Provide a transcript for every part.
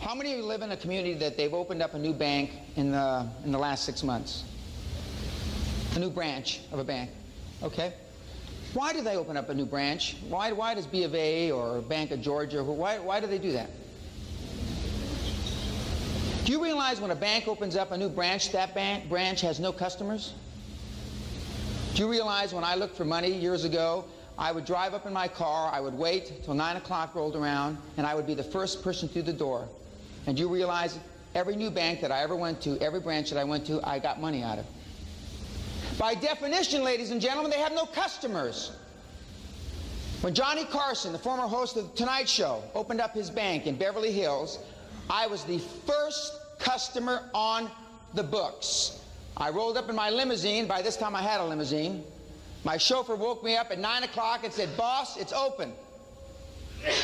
How many of you live in a community that they've opened up a new bank in the last 6 months? A new branch of a bank. Okay. Why do they open up a new branch? Why does B of A or Bank of Georgia, why do they do that? Do you realize when a bank opens up a new branch, that branch has no customers? Do you realize when I looked for money years ago, I would drive up in my car, I would wait till 9 o'clock rolled around, and I would be the first person through the door. And you realize every new bank that I ever went to, every branch that I went to, I got money out of. By definition, ladies and gentlemen, they have no customers. When Johnny Carson, the former host of The Tonight Show, opened up his bank in Beverly Hills, I was the first customer on the books. I rolled up in my limousine. By this time I had a limousine. My chauffeur woke me up at 9 o'clock and said, "Boss, it's open."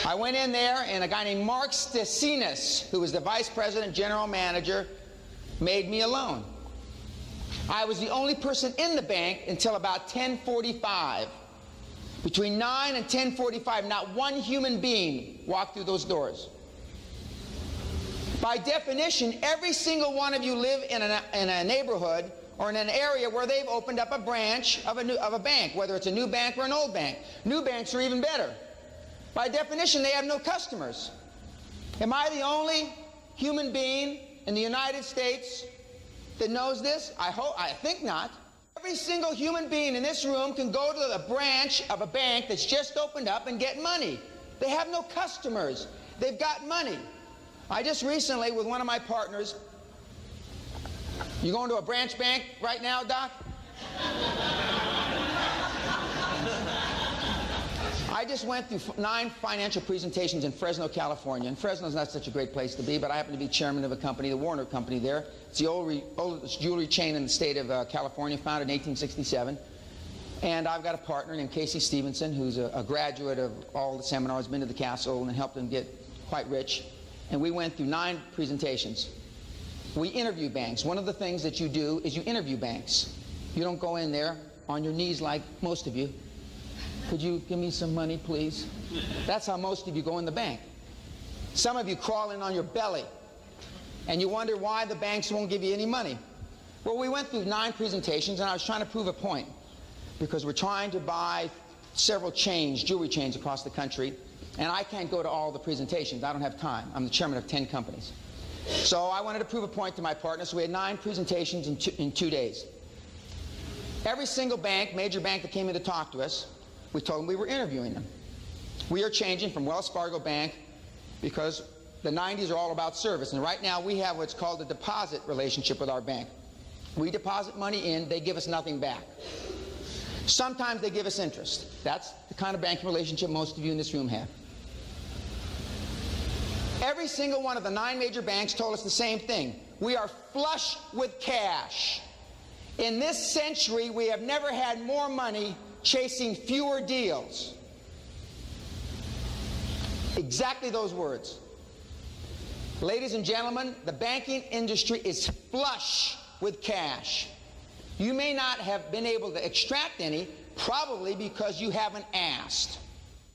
I went in there, and a guy named Mark Stasinas, who was the vice president general manager, made me a loan. I was the only person in the bank until about 10:45. Between 9 and 10:45, not one human being walked through those doors. By definition, every single one of you live in a neighborhood or in an area where they've opened up a branch of a bank, whether it's a new bank or an old bank. New banks are even better. By definition, they have no customers. Am I the only human being in the United States that knows this? I think not. Every single human being in this room can go to the branch of a bank that's just opened up and get money. They have no customers. They've got money. I just recently, with one of my partners, you going to a branch bank right now, Doc? I just went through 9 financial presentations in Fresno, California. And Fresno's not such a great place to be, but I happen to be chairman of a company, the Warner Company there. It's the oldest jewelry chain in the state of California, founded in 1867. And I've got a partner named Casey Stevenson, who's a graduate of all the seminars, been to the castle, and helped him get quite rich. And we went through 9 presentations. We interview banks. One of the things that you do is you interview banks. You don't go in there on your knees like most of you. Could you give me some money, please? That's how most of you go in the bank. Some of you crawl in on your belly, and you wonder why the banks won't give you any money. Well, we went through 9 presentations, and I was trying to prove a point, because we're trying to buy several chains, jewelry chains across the country, and I can't go to all the presentations. I don't have time. I'm the chairman of 10 companies. So I wanted to prove a point to my partner, so we had 9 presentations in 2 days. Every single bank, major bank that came in to talk to us, we told them we were interviewing them. We are changing from Wells Fargo Bank because the 90s are all about service, and right now we have what's called a deposit relationship with our bank. We deposit money in, they give us nothing back. Sometimes they give us interest. That's the kind of banking relationship most of you in this room have. Every single one of the 9 major banks told us the same thing. We are flush with cash. In this century, we have never had more money chasing fewer deals. Exactly those words. Ladies and gentlemen, the banking industry is flush with cash. You may not have been able to extract any, probably because you haven't asked.